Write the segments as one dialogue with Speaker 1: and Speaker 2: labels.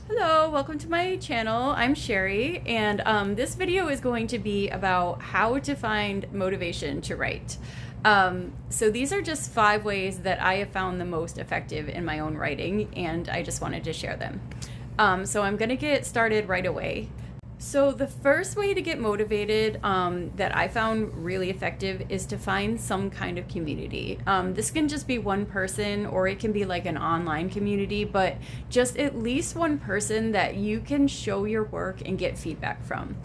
Speaker 1: Hello, welcome to my channel. I'm Sherry, and this video is going to be about how to find motivation to write. So these are just 5 ways that I have found the most effective in my own writing, and I just wanted to share them. So I'm going to get started right away. So the first way to get motivated that I found really effective is to find some kind of community. This can just be one person, or it can be like an online community, but just at least one person that you can show your work and get feedback from.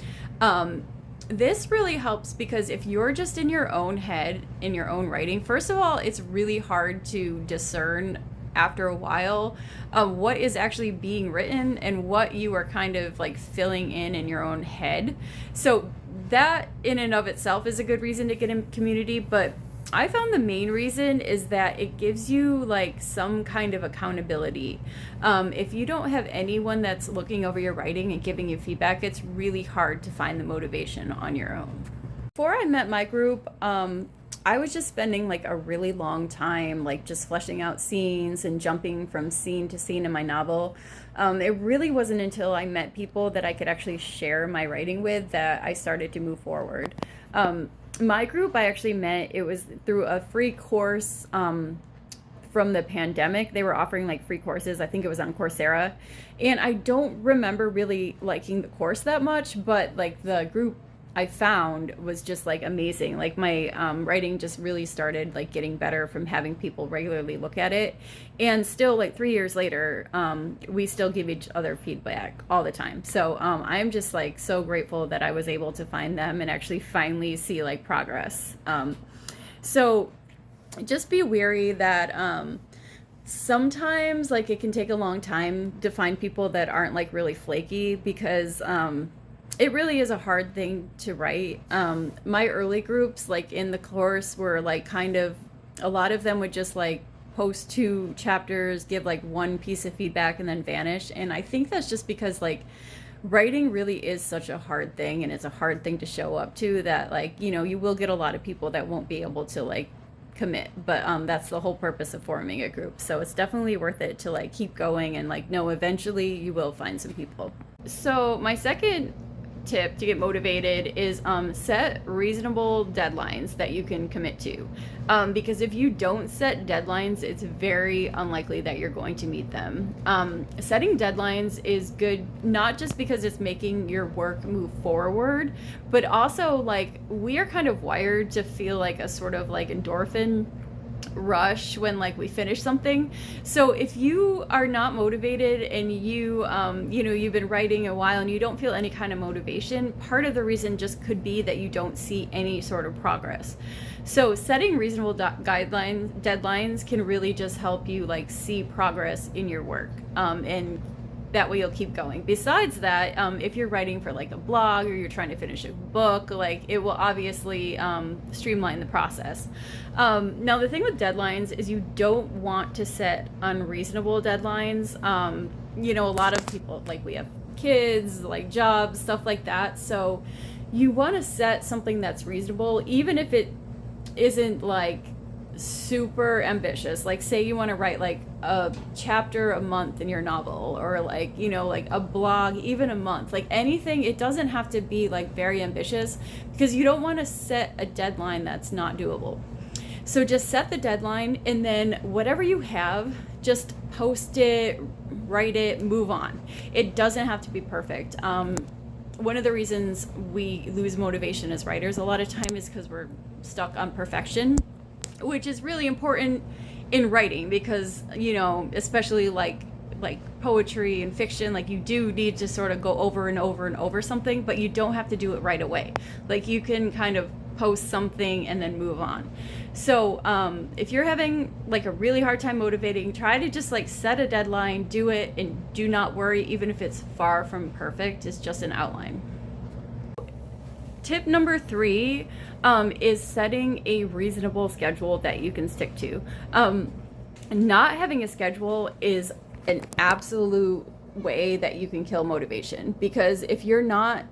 Speaker 1: This really helps because if you're just in your own head, in your own writing, first of all, it's really hard to discern after a while what is actually being written and what you are kind of like filling in your own head. So that in and of itself is a good reason to get in community, but I found the main reason is that it gives you like some kind of accountability. If you don't have anyone that's looking over your writing and giving you feedback, it's really hard to find the motivation on your own. Before I met my group, I was just spending like a really long time like just fleshing out scenes and jumping from scene to scene in my novel. It really wasn't until I met people that I could actually share my writing with that I started to move forward. My group I actually met, it was through a free course from the pandemic. They were offering like free courses. I think it was on Coursera. And I don't remember really liking the course that much, but like the group I found was just like amazing. Like my writing just really started like getting better from having people regularly look at it. And still like 3 years later, we still give each other feedback all the time. So I'm just like so grateful that I was able to find them and actually finally see like progress. So just be wary that sometimes like it can take a long time to find people that aren't like really flaky because it really is a hard thing to write. My early groups, like in the course, were like kind of, a lot of them would just like post 2 chapters, give like 1 piece of feedback, and then vanish. And I think that's just because like writing really is such a hard thing, and it's a hard thing to show up to, that like, you know, you will get a lot of people that won't be able to like commit, but that's the whole purpose of forming a group. So it's definitely worth it to like keep going and like know eventually you will find some people. So my second tip to get motivated is set reasonable deadlines that you can commit to, because if you don't set deadlines, it's very unlikely that you're going to meet them. Setting deadlines is good not just because it's making your work move forward, but also like we are kind of wired to feel like a sort of like endorphin rush when like we finish something. So if you are not motivated and you you know, you've been writing a while and you don't feel any kind of motivation, part of the reason just could be that you don't see any sort of progress. So setting reasonable deadlines can really just help you like see progress in your work, and that way you'll keep going. Besides that, if you're writing for like a blog or you're trying to finish a book, like it will obviously streamline the process. Now the thing with deadlines is you don't want to set unreasonable deadlines. You know, a lot of people, like we have kids, like jobs, stuff like that. So you want to set something that's reasonable, even if it isn't like super ambitious. Like say you want to write like a chapter a month in your novel, or like, you know, like a blog even a month, like anything. It doesn't have to be like very ambitious, because you don't want to set a deadline that's not doable. So just set the deadline, and then whatever you have, just post it, write it, move on. It doesn't have to be perfect. One of the reasons we lose motivation as writers a lot of time is because we're stuck on perfection, which is really important in writing, because, you know, especially like poetry and fiction, like you do need to sort of go over and over and over something, but you don't have to do it right away. Like you can kind of post something and then move on. So if you're having like a really hard time motivating, try to just like set a deadline, do it, and do not worry, even if it's far from perfect. It's just an outline. Tip number 3 is setting a reasonable schedule that you can stick to. Not having a schedule is an absolute way that you can kill motivation, because if you're not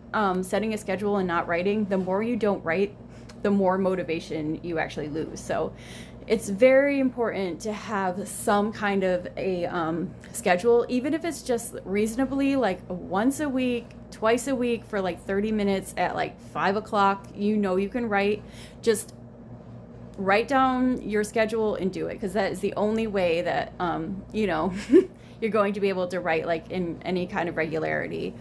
Speaker 1: setting a schedule and not writing, the more you don't write, the more motivation you actually lose. So it's very important to have some kind of a schedule, even if it's just reasonably like once a week, twice a week for like 30 minutes at like 5 o'clock. You know, you can write. Just write down your schedule and do it, because that is the only way that you know you're going to be able to write like in any kind of regularity.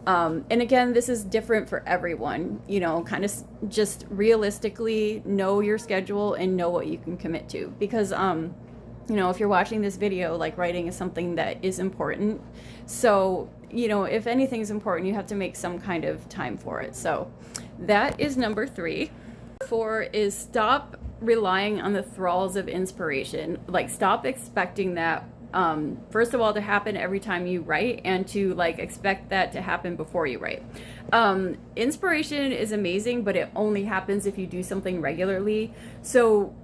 Speaker 1: And again, this is different for everyone, you know, kind of just realistically know your schedule and know what you can commit to, because you know, if you're watching this video, like writing is something that is important. So, you know, if anything's important, you have to make some kind of time for it. So that is number 3. 4 is stop relying on the thralls of inspiration. Like, stop expecting that first of all to happen every time you write, and to like expect that to happen before you write. Inspiration is amazing, but it only happens if you do something regularly. So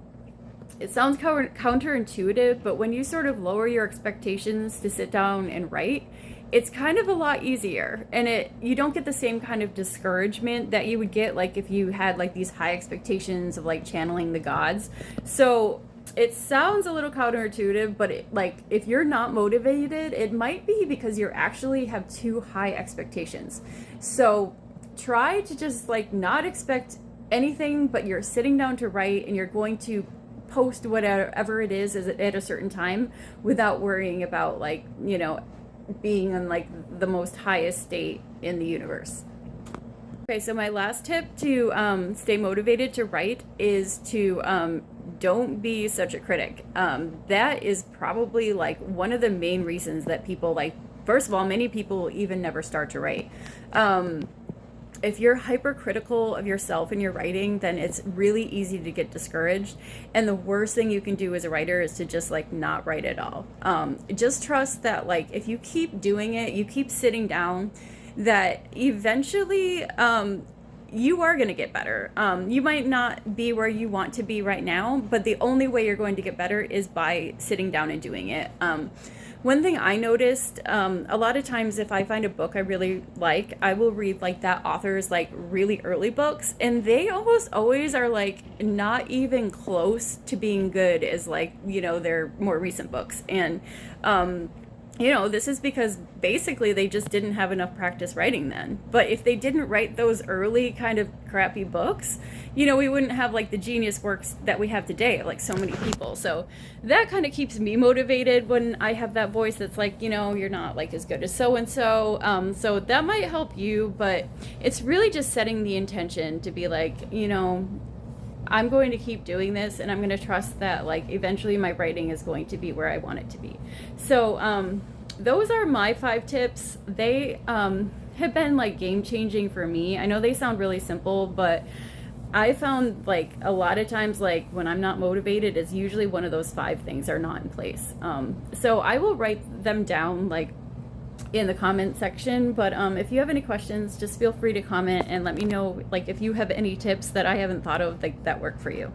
Speaker 1: it sounds counterintuitive, but when you sort of lower your expectations to sit down and write, it's kind of a lot easier, and you don't get the same kind of discouragement that you would get like if you had like these high expectations of like channeling the gods. So it sounds a little counterintuitive, but like if you're not motivated, it might be because you actually have too high expectations. So try to just like not expect anything, but you're sitting down to write and you're going to post whatever it is at a certain time without worrying about like, you know, being in like the most highest state in the universe. Okay, so my last tip to stay motivated to write is to don't be such a critic. That is probably like one of the main reasons that people, like, first of all, many people even never start to write. If you're hypercritical of yourself in your writing, then it's really easy to get discouraged. And the worst thing you can do as a writer is to just like not write at all. Just trust that like if you keep doing it, you keep sitting down, that eventually you are going to get better. You might not be where you want to be right now, but the only way you're going to get better is by sitting down and doing it. One thing I noticed, a lot of times if I find a book I really like, I will read like that author's like really early books, and they almost always are like not even close to being good as like, you know, their more recent books. And you know, this is because basically they just didn't have enough practice writing then. But if they didn't write those early kind of crappy books, you know, we wouldn't have like the genius works that we have today, like so many people. So that kind of keeps me motivated when I have that voice that's like, you know, you're not like as good as so-and-so. So that might help you, but it's really just setting the intention to be like, you know, I'm going to keep doing this, and I'm going to trust that like eventually my writing is going to be where I want it to be. So those are my 5 tips. They have been like game changing for me. I know they sound really simple, but I found like a lot of times like when I'm not motivated, it's usually one of those 5 things are not in place. So I will write them down like in the comment section, but if you have any questions, just feel free to comment and let me know like if you have any tips that I haven't thought of that work for you.